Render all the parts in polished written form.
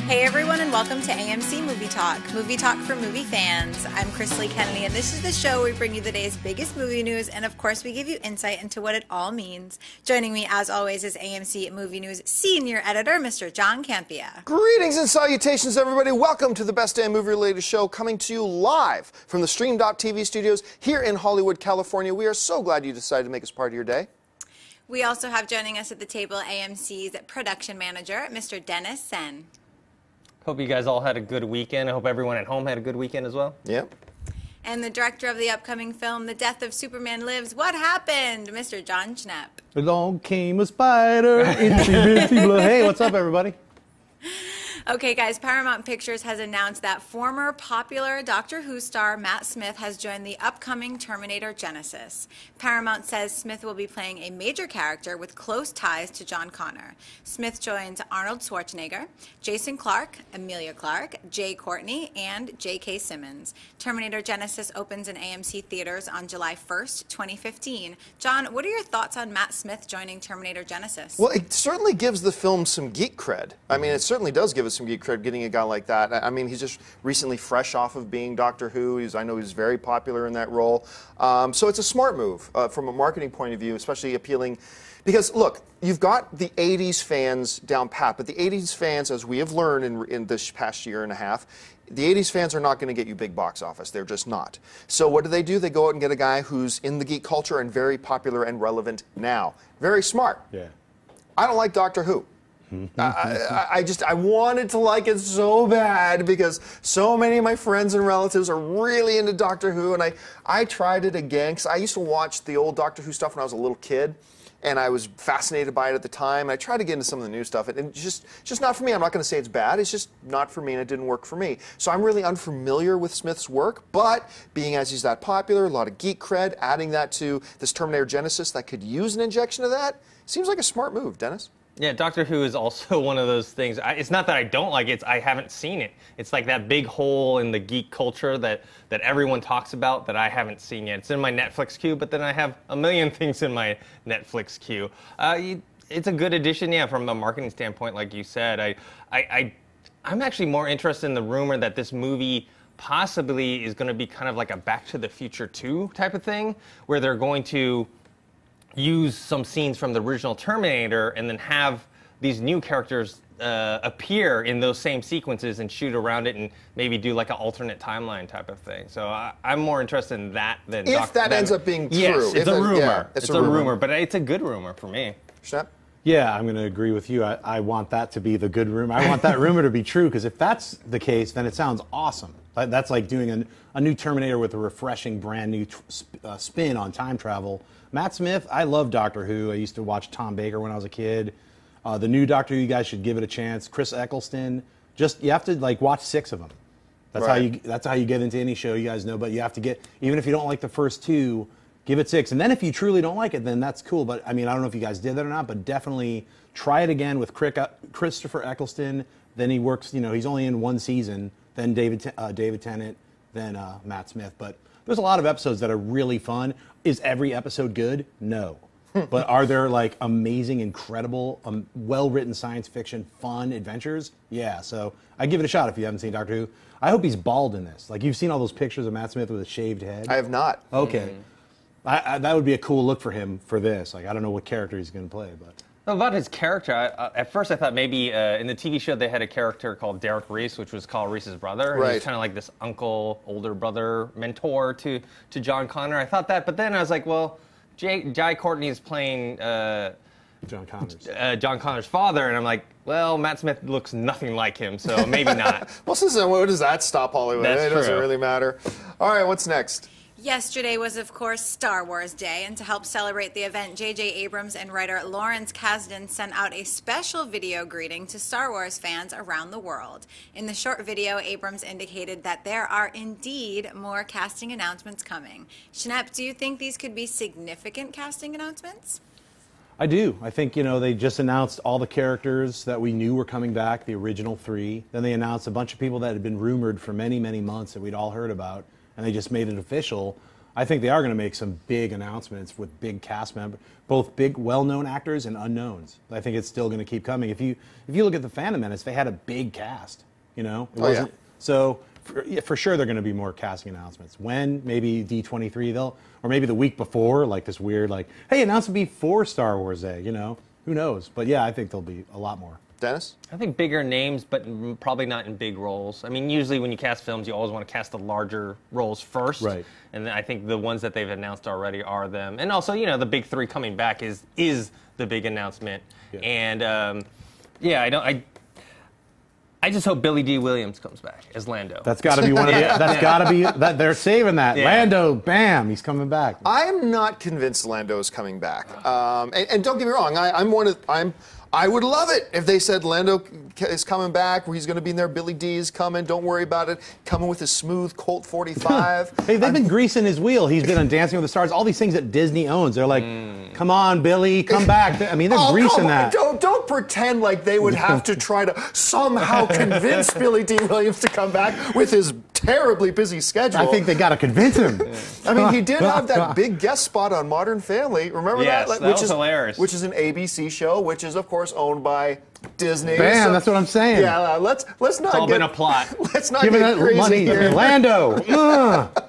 Hey everyone, and welcome to AMC Movie Talk for movie fans. I'm Chris Lee Kennedy, and this is the show where we bring you the day's biggest movie news, and of course we give you insight into what it all means. Joining me, as always, is AMC Movie News Senior Editor, Mr. John Campea. Greetings and salutations, everybody. Welcome to the best damn movie-related show, coming to you live from the Stream.TV studios here in Hollywood, California. We are so glad you decided to make us part of your day. We also have joining us at the table AMC's production manager, Mr. Dennis Sen. Hope you guys all had a good weekend. I hope everyone at home had a good weekend as well. Yep. And the director of the upcoming film, The Death of Superman Lives, What Happened? Mr. John Schnepp. Along came a spider. Hey, what's up, everybody? Okay, guys, Paramount Pictures has announced that former popular Doctor Who star Matt Smith has joined the upcoming Terminator Genesis. Paramount says Smith will be playing a major character with close ties to John Connor. Smith joins Arnold Schwarzenegger, Jason Clarke, Emilia Clarke, Jai Courtney, and J.K. Simmons. Terminator Genesis opens in AMC theaters on July 1st, 2015. John, what are your thoughts on Matt Smith joining Terminator Genesis? Well, it certainly gives the film some geek cred. I mean, it certainly does give us some geek cred getting a guy like that. I mean, he's just recently fresh off of being Doctor Who. I know he's very popular in that role. So it's a smart move from a marketing point of view, especially appealing. Because, look, you've got the 80s fans down pat, but the 80s fans, as we have learned in this past year and a half, the 80s fans are not going to get you big box office. They're just not. So what do? They go out and get a guy who's in the geek culture and very popular and relevant now. Very smart. Yeah. I don't like Doctor Who. I wanted to like it so bad because so many of my friends and relatives are really into Doctor Who, and I tried it again because I used to watch the old Doctor Who stuff when I was a little kid, and I was fascinated by it at the time. I tried to get into some of the new stuff, and it's just not for me. I'm not going to say it's bad. It's just not for me, and it didn't work for me. So I'm really unfamiliar with Smith's work, but being as he's that popular, a lot of geek cred, adding that to this Terminator Genesis that could use an injection of that, seems like a smart move, Dennis. Yeah, Doctor Who is also one of those things. It's not that I don't like it, I haven't seen it. It's like that big hole in the geek culture that everyone talks about that I haven't seen yet. It's in my Netflix queue, but then I have a million things in my Netflix queue. It's a good addition, yeah, from a marketing standpoint, like you said. I'm actually more interested in the rumor that this movie possibly is going to be kind of like a Back to the Future 2 type of thing, where they're going to use some scenes from the original Terminator and then have these new characters appear in those same sequences and shoot around it and maybe do like an alternate timeline type of thing. So I'm more interested in that than if that ends up being true. Yes, it's a rumor. Yeah, it's a rumor, but it's a good rumor for me. Schnepp? Yeah, I'm going to agree with you. I want that to be the good rumor. I want that rumor to be true, because if that's the case, then it sounds awesome. That's like doing a new Terminator with a refreshing, brand new spin on time travel. Matt Smith, I love Doctor Who. I used to watch Tom Baker when I was a kid. The new Doctor Who, you guys should give it a chance. Chris Eccleston, you have to like watch 6 of them. That's how you get into any show, you guys know. But you have to get, even if you don't like the first 2, give it 6. And then if you truly don't like it, then that's cool. But I mean, I don't know if you guys did that or not, but definitely try it again with Christopher Eccleston. Then he works, he's only in 1 season. Then David Tennant, then Matt Smith. But there's a lot of episodes that are really fun. Is every episode good? No. But are there like amazing, incredible, well-written science fiction, fun adventures? Yeah, so I give it a shot if you haven't seen Doctor Who. I hope he's bald in this. Like, you've seen all those pictures of Matt Smith with a shaved head? I have not. Okay. That would be a cool look for him for this. Like, I don't know what character he's going to play, but... About his character, at first I thought maybe in the TV show they had a character called Derek Reese, which was Carl Reese's brother. Right. He's kind of like this uncle, older brother, mentor to John Connor. I thought that, but then I was like, well, Jai Courtney is playing John Connor's father, and I'm like, well, Matt Smith looks nothing like him, so maybe not. Well, what does that stop Hollywood? That's it doesn't true. really matter. All right, what's next? Yesterday was, of course, Star Wars Day, and to help celebrate the event, J.J. Abrams and writer Lawrence Kasdan sent out a special video greeting to Star Wars fans around the world. In the short video, Abrams indicated that there are indeed more casting announcements coming. Schnepp, do you think these could be significant casting announcements? I do. I think, they just announced all the characters that we knew were coming back, the original 3. Then they announced a bunch of people that had been rumored for many, many months that we'd all heard about. And they just made it official. I think they are going to make some big announcements with big cast members, both big, well-known actors and unknowns. I think it's still going to keep coming. If you look at the Phantom Menace, they had a big cast. You know, it wasn't. So for sure, there are going to be more casting announcements. When? Maybe D23 or maybe the week before, like this weird, like, hey, announce it before Star Wars Day. You know, who knows? But yeah, I think there'll be a lot more. Dennis? I think bigger names, but probably not in big roles. I mean, usually when you cast films, you always want to cast the larger roles first. Right. And then I think the ones that they've announced already are them. And also, you know, the big three coming back is the big announcement. Yeah. And I just hope Billy D. Williams comes back as Lando. That's got to be one of the. That's got to be that they're saving that. Yeah. Lando, bam, he's coming back. I'm not convinced Lando is coming back. And don't get me wrong, I would love it if they said Lando is coming back, where he's going to be in there. Billy D is coming. Don't worry about it. Coming with his smooth Colt 45. Hey, they've been greasing his wheel. He's been on Dancing with the Stars. All these things that Disney owns. They're like, come on, Billy, come back. I mean, they're greasing that. Don't pretend like they would have to try to somehow convince Billy D. Williams to come back with his terribly busy schedule. I think they got to convince him. I mean, he did have that big guest spot on Modern Family. Remember that? That was hilarious. Which is an ABC show, which is, of course, owned by Disney. Bam, so, that's what I'm saying. Yeah, let's not it's all been a plot. Let's not get crazy money here. Lando,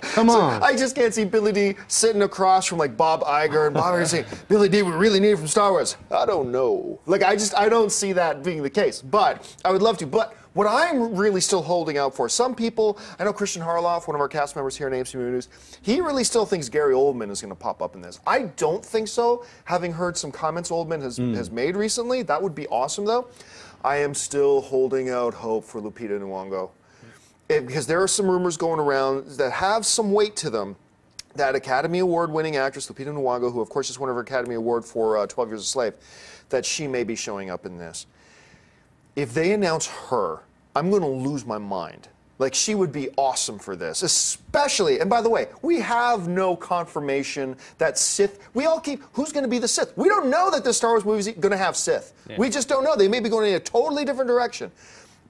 come on. I just can't see Billy D sitting across from like Bob Iger and Bob Iger saying, Billy D, we really need it from Star Wars. I don't know. Like, I don't see that being the case. But I would love to. But what I'm really still holding out for, some people, I know Christian Harloff, one of our cast members here in AMC Movie News, he really still thinks Gary Oldman is going to pop up in this. I don't think so, having heard some comments Oldman has made recently. That would be awesome, though. I am still holding out hope for Lupita Nyong'o. Because there are some rumors going around that have some weight to them. That Academy Award-winning actress, Lupita Nyong'o, who, of course, just won her Academy Award for 12 Years a Slave, that she may be showing up in this. If they announce her, I'm going to lose my mind. Like, she would be awesome for this, especially, and by the way, we have no confirmation that Sith, who's going to be the Sith? We don't know that the Star Wars movie is going to have Sith. Yeah. We just don't know. They may be going in a totally different direction.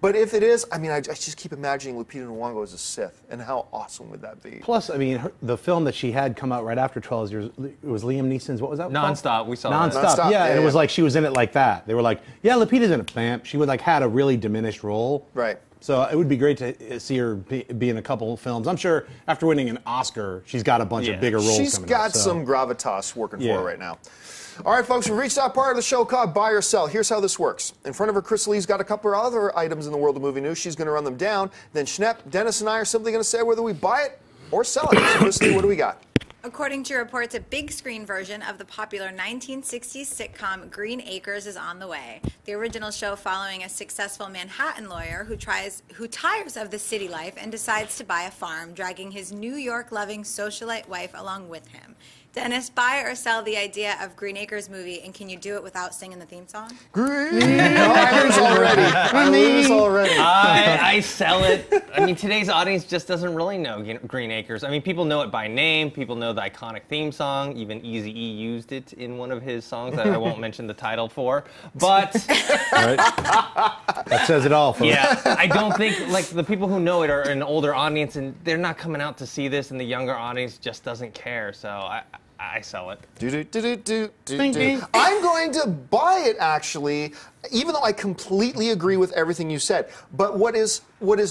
But if it is, I mean, I just keep imagining Lupita Nyong'o as a Sith, and how awesome would that be? Plus, I mean, the film that she had come out right after 12 Years, it was Liam Neeson's, what was that? Nonstop, we saw that. Nonstop, yeah, and it was like she was in it like that. They were like, yeah, Lupita's in it, bam. She would like had a really diminished role. Right. So it would be great to see her be in a couple of films. I'm sure after winning an Oscar, she's got a bunch of bigger roles She's coming up. got some gravitas working for her right now. All right, folks, we've reached that part of the show called Buy or Sell. Here's how this works. In front of her, Chris Lee's got a couple of other items in the world of movie news. She's going to run them down. Then Schnepp, Dennis, and I are simply going to say whether we buy it or sell it. So, Chris Lee, what do we got? According to reports, a big screen version of the popular 1960s sitcom Green Acres is on the way. The original show following a successful Manhattan lawyer who tires of the city life and decides to buy a farm, dragging his New York-loving socialite wife along with him. Dennis, buy or sell the idea of Green Acres movie, and can you do it without singing the theme song? Green Acres already. I sell it. I mean, today's audience just doesn't really know Green Acres. I mean, people know it by name. People know the iconic theme song. Even Eazy-E used it in one of his songs that I won't mention the title for. But that says it all, folks. Yeah, I don't think like the people who know it are an older audience, and they're not coming out to see this, and the younger audience just doesn't care. So I sell it. I'm going to buy it, actually, even though I completely agree with everything you said. But what is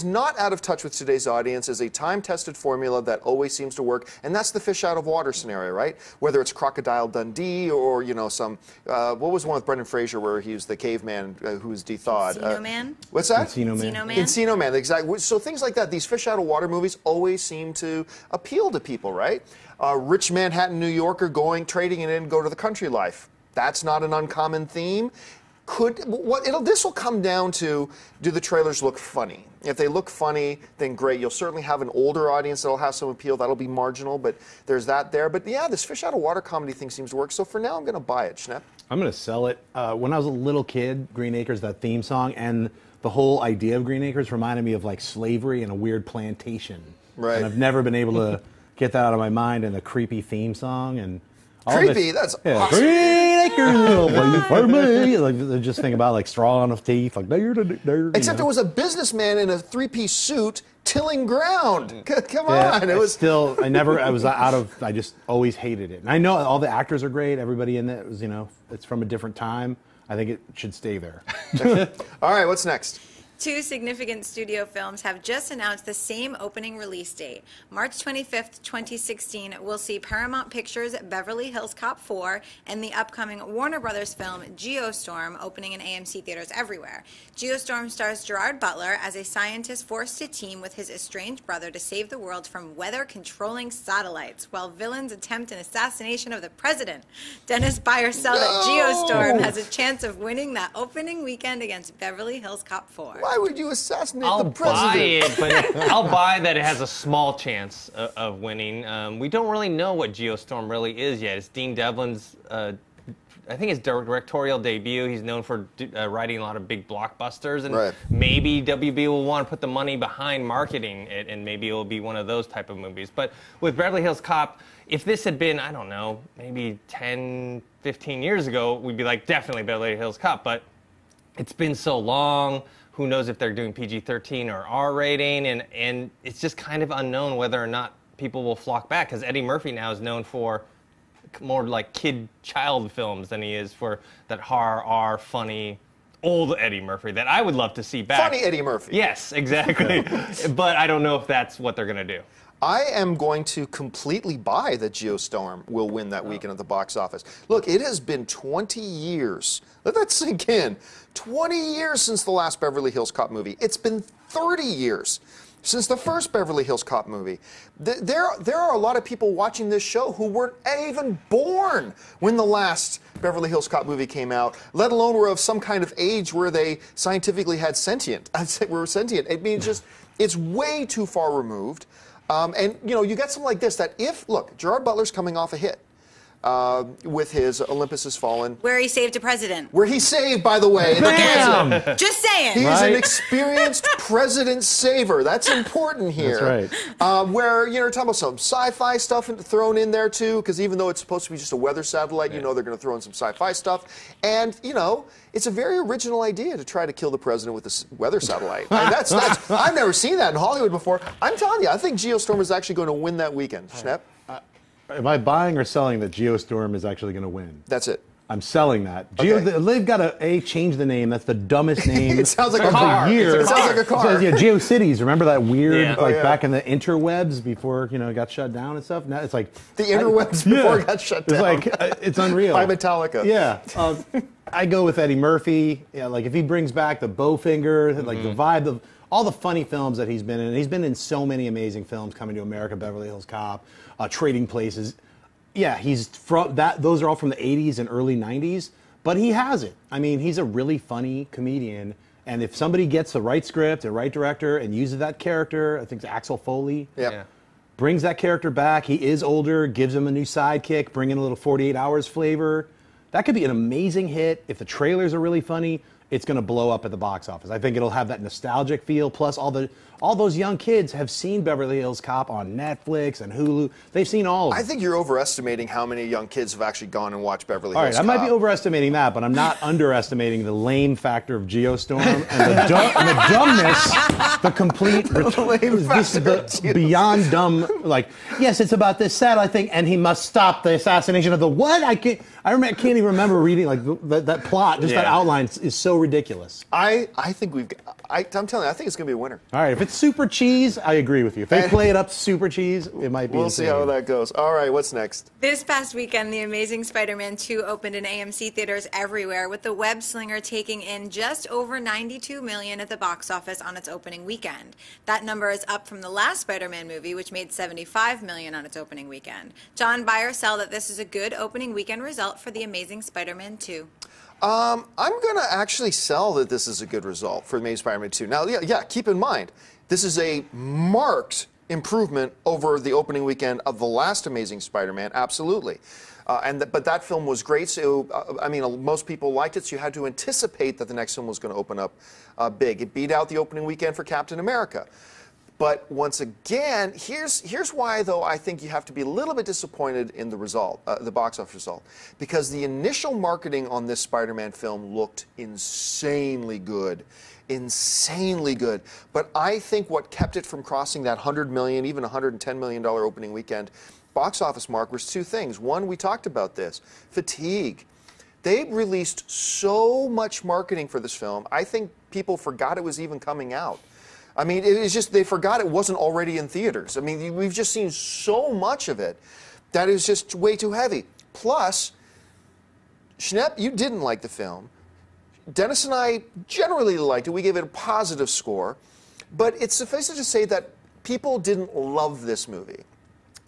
not out of touch with today's audience is a time-tested formula that always seems to work, and that's the fish out of water scenario, right? Whether it's Crocodile Dundee or, you know, some, what was one with Brendan Fraser where he was the caveman who was de-thawed? Encino Man? What's that? Encino Man. Encino Man, exactly. So things like that, these fish out of water movies always seem to appeal to people, right? Rich Manhattan New Yorker trading it in, go to the country life. That's not an uncommon theme. This will come down to, do the trailers look funny? If they look funny, then great. You'll certainly have an older audience that'll have some appeal. That'll be marginal, but there's that there. But yeah, this fish out of water comedy thing seems to work. So for now, I'm going to buy it. Schnepp? I'm going to sell it. When I was a little kid, Green Acres, that theme song, and the whole idea of Green Acres reminded me of like slavery and a weird plantation. Right. And I've never been able to get that out of my mind, and the creepy theme song and all creepy. That's awesome. Green Acres. Please for me. Like they just think about like straw on his teeth, like there. Except it was a businessman in a three-piece suit tilling ground. Come on, it was still. I just always hated it. And I know all the actors are great. Everybody in it was, it's from a different time. I think it should stay there. All right, what's next? Two significant studio films have just announced the same opening release date. March 25th, 2016, we'll see Paramount Pictures' Beverly Hills Cop 4 and the upcoming Warner Brothers film Geostorm, opening in AMC theaters everywhere. Geostorm stars Gerard Butler as a scientist forced to team with his estranged brother to save the world from weather-controlling satellites, while villains attempt an assassination of the president. Dennis Byer said that Geostorm has a chance of winning that opening weekend against Beverly Hills Cop 4. Why would you assassinate the president? I'll buy it, but I'll buy that it has a small chance of winning. We don't really know what Geostorm really is yet. It's Dean Devlin's, I think, his directorial debut. He's known for writing a lot of big blockbusters, and maybe WB will want to put the money behind marketing it, and maybe it will be one of those type of movies. But with Beverly Hills Cop, if this had been, I don't know, maybe 10, 15 years ago, we'd be like, definitely Beverly Hills Cop. But it's been so long. Who knows if they're doing PG-13 or R rating, and it's just kind of unknown whether or not people will flock back, because Eddie Murphy now is known for more like kid-child films than he is for that horror, funny, old Eddie Murphy that I would love to see back. Funny Eddie Murphy. Yes, exactly. But I don't know if that's what they're going to do. I am going to completely buy that Geostorm will win that weekend at the box office. Look, it has been 20 years. Let that sink in. 20 years since the last Beverly Hills Cop movie. It's been 30 years since the first Beverly Hills Cop movie. There are a lot of people watching this show who weren't even born when the last Beverly Hills Cop movie came out, let alone were of some kind of age where they scientifically had sentient. I'd say were sentient. It means just, it's way too far removed. And, you get something like this, that look, Gerard Butler's coming off a hit with his Olympus Has Fallen. Where he saved a president. Where he saved, by the way. Bam! Just saying. He is an experienced president saver. That's important here. That's right. Where, talking about some sci-fi stuff thrown in there, too, because even though it's supposed to be just a weather satellite, they're going to throw in some sci-fi stuff. And, it's a very original idea to try to kill the president with a weather satellite. And that's I've never seen that in Hollywood before. I'm telling you, I think Geostorm is actually going to win that weekend. Schnepp? Am I buying or selling that Geostorm is actually going to win? That's it. I'm selling that. Okay. They've got to change the name. That's the dumbest name. It sounds like of a car. the year. It sounds like a car. So, GeoCities. Remember that weird, Yeah. back in the interwebs before it got shut down and stuff. Now it's like The interwebs before it got shut down. It's like it's unreal. By Metallica. Yeah. I go with Eddie Murphy. Yeah, like if he brings back the Bowfinger, like the vibe of all the funny films that he's been in. He's been in so many amazing films. Coming to America, Beverly Hills Cop, Trading Places. Yeah, he's from that. Those are all from the 80s and early 90s. But he has it. I mean, he's a really funny comedian. And if somebody gets the right script, the right director, and uses that character, I think it's Axel Foley. Yeah. Brings that character back. He is older, gives him a new sidekick, bring in a little 48 Hours flavor. That could be an amazing hit. If the trailers are really funny, it's going to blow up at the box office. I think it'll have that nostalgic feel. Plus, all those young kids have seen Beverly Hills Cop on Netflix and Hulu. They've seen all of them. I think you're overestimating how many young kids have actually gone and watched Beverly All Hills right, Cop. I might be overestimating that, but I'm not underestimating the lame factor of Geostorm and the dumbness, the complete this is the beyond dumb. Like, yes, it's about this satellite thing, and he must stop the assassination of the what? I can't even remember reading that plot. Just that outline is so ridiculous. I think I'm telling you, I think it's going to be a winner. All right, if it's super cheese, I agree with you. If they play it up super cheese, it might be. We'll see how that goes. All right, what's next? This past weekend, The Amazing Spider-Man 2 opened in AMC theaters everywhere, with the web slinger taking in just over $92 million at the box office on its opening weekend. That number is up from the last Spider-Man movie, which made $75 million on its opening weekend. John Byer said that this is a good opening weekend result for The Amazing Spider-Man 2. I'm going to actually sell that this is a good result for Amazing Spider-Man 2. Now, yeah, keep in mind, this is a marked improvement over the opening weekend of the last Amazing Spider-Man, absolutely. But that film was great, so, most people liked it, so you had to anticipate that the next film was going to open up big. It beat out the opening weekend for Captain America. But once again, here's why, though, I think you have to be a little bit disappointed in the result, the box office result. Because the initial marketing on this Spider-Man film looked insanely good. Insanely good. But I think what kept it from crossing that $100 million, even $110 million opening weekend box office mark was two things. One, we talked about this, fatigue. They released so much marketing for this film, I think people forgot it was even coming out. I mean, it was just, they forgot it wasn't already in theaters. I mean, we've just seen so much of it that is just way too heavy. Plus, Schnepp, you didn't like the film. Dennis and I generally liked it. We gave it a positive score. But it's suffice it to say that people didn't love this movie.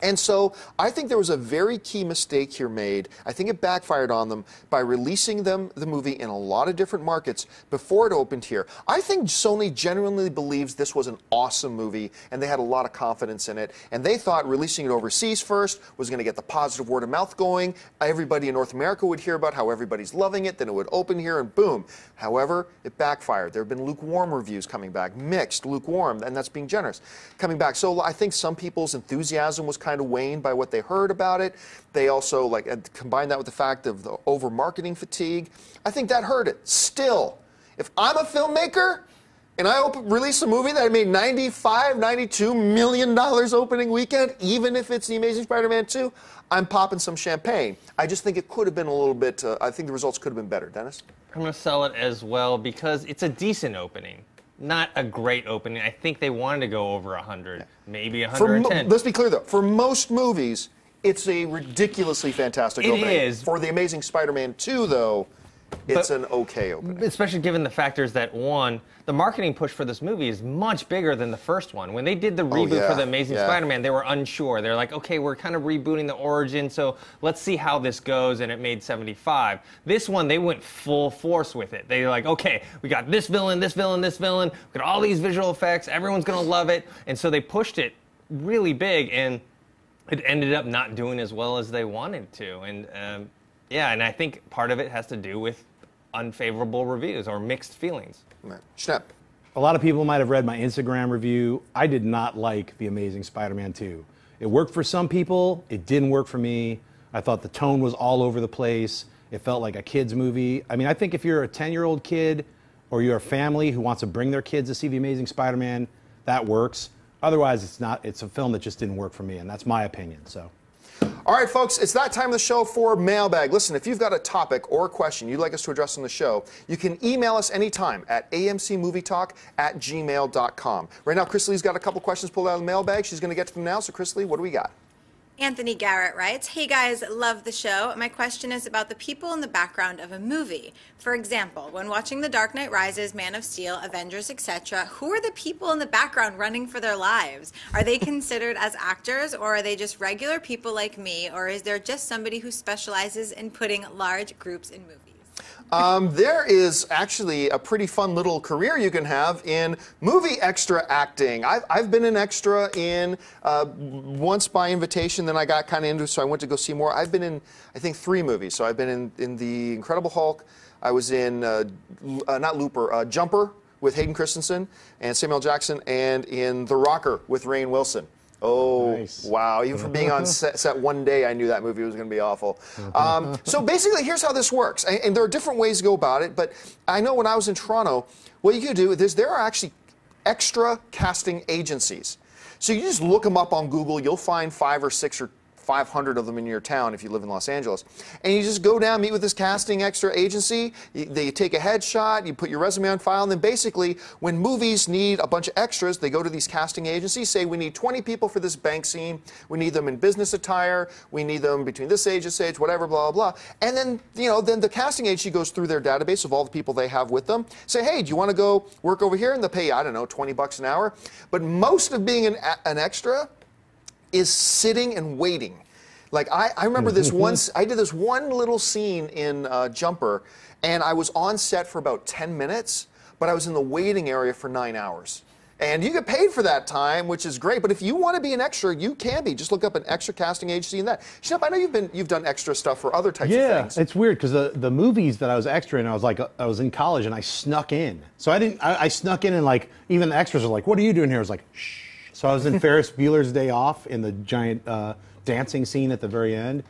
And so I think there was a very key mistake here made. I think it backfired on them by releasing the movie in a lot of different markets before it opened here. I think Sony genuinely believes this was an awesome movie, and they had a lot of confidence in it. And they thought releasing it overseas first was going to get the positive word of mouth going. Everybody in North America would hear about how everybody's loving it. Then it would open here, and boom. However, it backfired. There have been lukewarm reviews coming back, mixed, lukewarm, and that's being generous, coming back. So I think some people's enthusiasm was kind of waned by what they heard about it. They also combined that with the fact of the over marketing fatigue. I think that hurt it. Still, if I'm a filmmaker and I release a movie that I made $95, $92 million opening weekend, even if it's The Amazing Spider-Man 2, I'm popping some champagne. I just think it could have been a little bit, I think the results could have been better. Dennis? I'm going to sell it as well because it's a decent opening. Not a great opening. I think they wanted to go over 100, maybe 110. Let's be clear, though. For most movies, it's a ridiculously fantastic opening. It is. For The Amazing Spider-Man 2, though, it's an okay opening. Especially given the factors that, one, the marketing push for this movie is much bigger than the first one. When they did the reboot for The Amazing Spider-Man, they were unsure. They're like, okay, we're kind of rebooting the origin, so let's see how this goes, and it made 75. This one, they went full force with it. They were like, okay, we got this villain, this villain, this villain, we got all these visual effects, everyone's going to love it, and so they pushed it really big, and it ended up not doing as well as they wanted to. And yeah, and I think part of it has to do with unfavorable reviews or mixed feelings. Schnepp. A lot of people might have read my Instagram review. I did not like The Amazing Spider-Man 2. It worked for some people. It didn't work for me. I thought the tone was all over the place. It felt like a kid's movie. I mean, I think if you're a 10-year-old kid or you're a family who wants to bring their kids to see The Amazing Spider-Man, that works. Otherwise, it's not. It's a film that just didn't work for me, and that's my opinion. So. All right, folks, it's that time of the show for Mailbag. Listen, if you've got a topic or a question you'd like us to address on the show, you can email us anytime at amcmovietalk@gmail.com. Right now, Chris Lee's got a couple questions pulled out of the mailbag. She's going to get to them now. So, Chris Lee, what do we got? Anthony Garrett writes, hey guys, love the show. My question is about the people in the background of a movie. For example, when watching The Dark Knight Rises, Man of Steel, Avengers, etc., who are the people in the background running for their lives? Are they considered as actors, or are they just regular people like me, or is there just somebody who specializes in putting large groups in movies? There is actually a pretty fun little career you can have in movie extra acting. I've been an extra in once by invitation, then I got kind of into it, so I went to go see more. I've been in, I think, 3 movies. So I've been in The Incredible Hulk. I was in, not Looper, Jumper with Hayden Christensen and Samuel Jackson, and in The Rocker with Rainn Wilson. Oh, nice. Wow. Even for being on set one day, I knew that movie was going to be awful. So basically, here's how this works. And there are different ways to go about it, but I know when I was in Toronto, what you could do is there are actually extra casting agencies. So you just look them up on Google. You'll find 5 or 6 or 500 of them in your town if you live in Los Angeles. And you just go down, meet with this casting extra agency, they take a headshot, you put your resume on file, and then basically when movies need a bunch of extras, they go to these casting agencies, say we need 20 people for this bank scene, we need them in business attire, we need them between this age, whatever, blah, blah, blah. And then, then the casting agency goes through their database of all the people they have with them, say, hey, do you want to go work over here? And they'll pay you, I don't know, $20 an hour. But most of being an extra is sitting and waiting. Like, I remember this once, I did this one little scene in Jumper, and I was on set for about 10 minutes, but I was in the waiting area for 9 hours. And you get paid for that time, which is great, but if you want to be an extra, you can be. Just look up an extra casting agency and that. Schnepp, I know you've done extra stuff for other types of things. Yeah, it's weird, because the movies that I was extra in, I was in college, and I snuck in. So I snuck in, and even the extras are like, what are you doing here? I was like, shh. So I was in Ferris Bueller's Day Off in the giant dancing scene at the very end,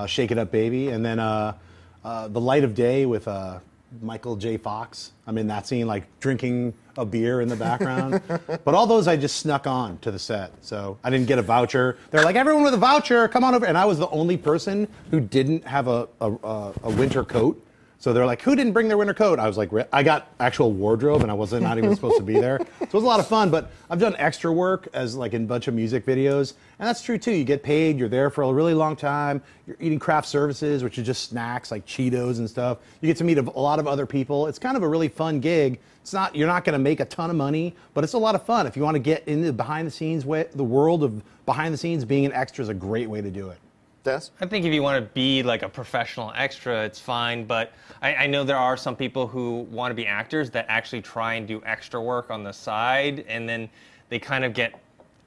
Shake It Up Baby, and then The Light of Day with Michael J. Fox. I'm in that scene, like drinking a beer in the background. But all those I just snuck on to the set, so I didn't get a voucher. They're like, everyone with a voucher, come on over. And I was the only person who didn't have a winter coat. So they're like, who didn't bring their winter coat? I was like, I got actual wardrobe, and I wasn't not even supposed to be there. So it was a lot of fun, but I've done extra work as like in a bunch of music videos, and that's true too. You get paid, you're there for a really long time, you're eating craft services, which is just snacks like Cheetos and stuff. You get to meet a lot of other people. It's kind of a really fun gig. You're not going to make a ton of money, but it's a lot of fun. If you want to get into behind the scenes, the world of behind the scenes, being an extra is a great way to do it. Des? I think if you want to be like a professional extra, it's fine. But I know there are some people who want to be actors that actually try and do extra work on the side, and then they kind of get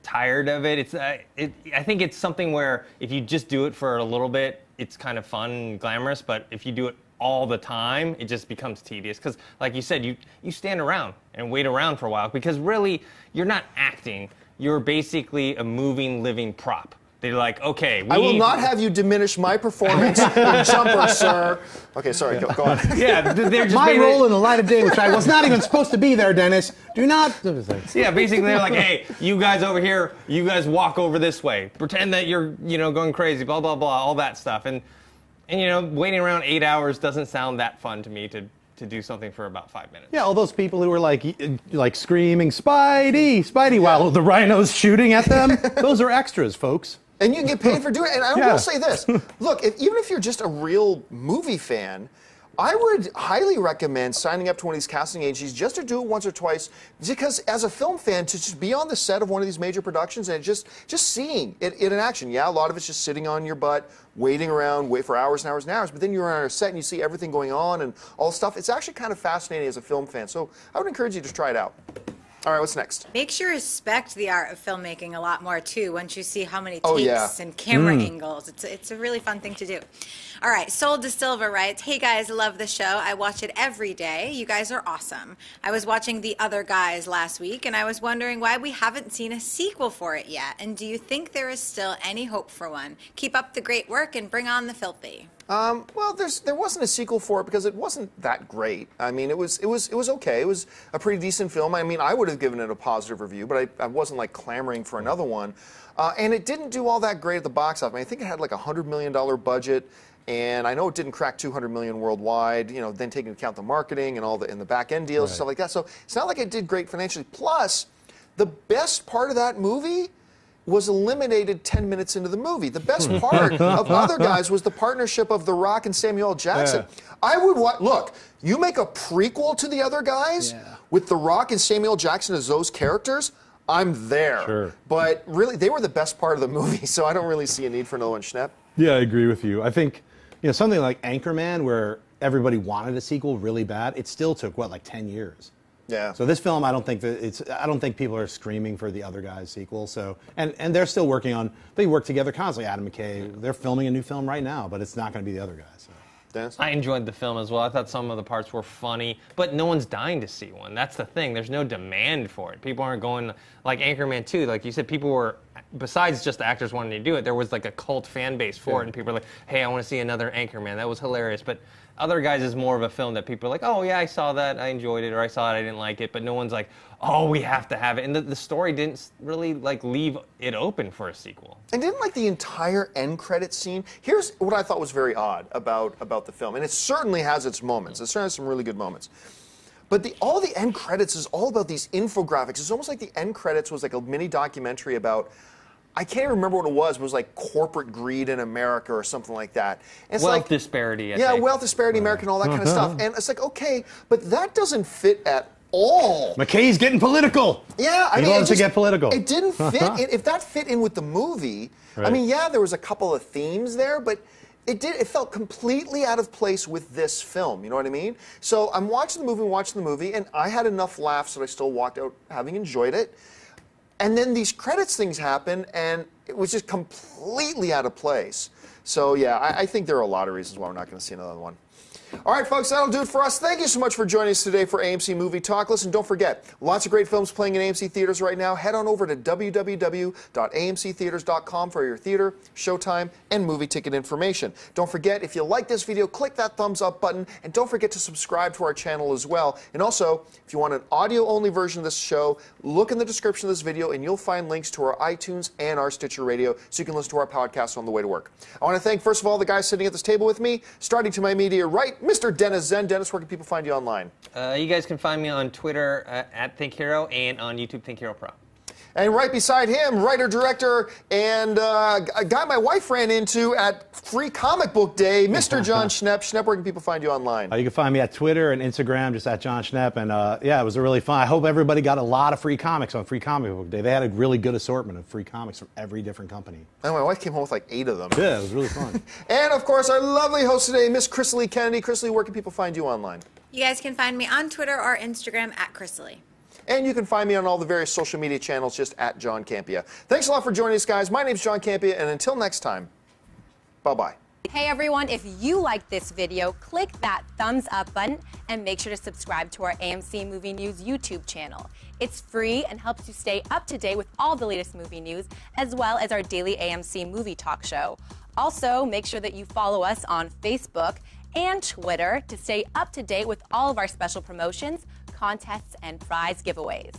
tired of it. I think it's something where if you just do it for a little bit, it's kind of fun and glamorous. But if you do it all the time, it just becomes tedious. Because, like you said, you stand around and wait around for a while because really you're not acting. You're basically a moving, living prop. They're like, okay, I will not have you diminish my performance in Jumper, sir. Okay, sorry, go on. Yeah, they're just my role in The Light of Day, which I was not even supposed to be there, Dennis. Do not. Yeah, basically they're like, hey, you guys over here, you guys walk over this way. Pretend that you're, going crazy, blah, blah, blah, all that stuff. And waiting around 8 hours doesn't sound that fun to me to do something for about 5 minutes. Yeah, all those people who were like screaming, Spidey, Spidey, while the rhino's shooting at them, those are extras, folks. And you can get paid for doing it. And I will say this. Look, even if you're just a real movie fan, I would highly recommend signing up to one of these casting agencies just to do it once or twice, because as a film fan, to just be on the set of one of these major productions and just seeing it in action. Yeah, a lot of it's just sitting on your butt, waiting around, wait for hours and hours and hours, but then you're on a set and you see everything going on and all stuff. It's actually kind of fascinating as a film fan. So I would encourage you to try it out. All right, what's next? Makes you respect the art of filmmaking a lot more, too, once you see how many takes and camera angles. It's a really fun thing to do. All right, Sol De Silva writes, hey, guys, love the show. I watch it every day. You guys are awesome. I was watching The Other Guys last week, and I was wondering why we haven't seen a sequel for it yet. And do you think there is still any hope for one? Keep up the great work and bring on the filthy. Well, there wasn't a sequel for it because it wasn't that great. I mean, it was okay. It was a pretty decent film. I mean, I would have given it a positive review, but I wasn't like clamoring for another one. And it didn't do all that great at the box office. I mean, I think it had like a $100 million budget, and I know it didn't crack 200 million worldwide. Then taking into account the marketing and all the back end deals and stuff like that. So it's not like it did great financially. Plus, the best part of that movie was eliminated 10 minutes into the movie. The best part of Other Guys was the partnership of The Rock and Samuel L. Jackson. Yeah. I would look, you make a prequel to The Other Guys with The Rock and Samuel L. Jackson as those characters, I'm there. Sure. But really, they were the best part of the movie, so I don't really see a need for another one. Schnepp? Yeah, I agree with you. I think something like Anchorman, where everybody wanted a sequel really bad, it still took, like 10 years? Yeah. So this film, I don't think people are screaming for The Other Guys sequel. So and they're still working on. They work together constantly. Adam McKay, they're filming a new film right now, but it's not going to be The Other Guys. So. Dennis? I enjoyed the film as well. I thought some of the parts were funny, but no one's dying to see one. That's the thing. There's no demand for it. People aren't going like Anchorman 2. Like you said, people were, besides just the actors wanting to do it, there was like a cult fan base for it, and people were like, hey, I want to see another Anchorman. That was hilarious. But Other Guys is more of a film that people are like, oh, yeah, I saw that, I enjoyed it, or I saw it, I didn't like it, but no one's like, oh, we have to have it. And the story didn't really leave it open for a sequel. And didn't the entire end credit scene. Here's what I thought was very odd about the film, and it certainly has its moments. It certainly has some really good moments. But all the end credits is all about these infographics. It's almost like the end credits was like a mini documentary about, I can't even remember what it was. It was like corporate greed in America or something like that. And it's wealth disparity, I think. Wealth disparity, America, and all that kind of stuff. And it's like, okay, but that doesn't fit at all. McKay's getting political. Yeah, he loves to get political. It didn't fit in. If that fit in with the movie, I mean, yeah, there was a couple of themes there, but it felt completely out of place with this film. You know what I mean? So I'm watching the movie, and I had enough laughs that I still walked out having enjoyed it. And then these credits things happen, and it was just completely out of place. So, yeah, I think there are a lot of reasons why we're not going to see another one. All right, folks, that'll do it for us. Thank you so much for joining us today for AMC Movie Talk. Listen, don't forget, lots of great films playing in AMC theaters right now. Head on over to www.amctheaters.com for your theater, showtime, and movie ticket information. Don't forget, if you like this video, click that thumbs up button, and don't forget to subscribe to our channel as well. And also, if you want an audio-only version of this show, look in the description of this video, and you'll find links to our iTunes and our Stitcher Radio, so you can listen to our podcast on the way to work. I want to thank, first of all, the guys sitting at this table with me, starting to my immediate right, Mr. Dennis Zen. Dennis, where can people find you online? You guys can find me on Twitter at ThinkHero and on YouTube ThinkHero Pro. And right beside him, writer, director, and a guy my wife ran into at Free Comic Book Day, Mr. John Schnepp. Schnepp, where can people find you online? You can find me at Twitter and Instagram, just at John Schnepp. And yeah, it was really fun. I hope everybody got a lot of free comics on Free Comic Book Day. They had a really good assortment of free comics from every different company. And my wife came home with like 8 of them. Yeah, it was really fun. And of course, our lovely host today, Miss Chrisley Kennedy. Chrisley, where can people find you online? You guys can find me on Twitter or Instagram at Chrisley. And you can find me on all the various social media channels just at John Campea. Thanks a lot for joining us, guys. My name's John Campea, and until next time, bye-bye. Hey everyone, if you liked this video, click that thumbs up button and make sure to subscribe to our AMC Movie News YouTube channel. It's free and helps you stay up to date with all the latest movie news, as well as our daily AMC Movie Talk show. Also, make sure that you follow us on Facebook and Twitter to stay up to date with all of our special promotions, contests, and prize giveaways.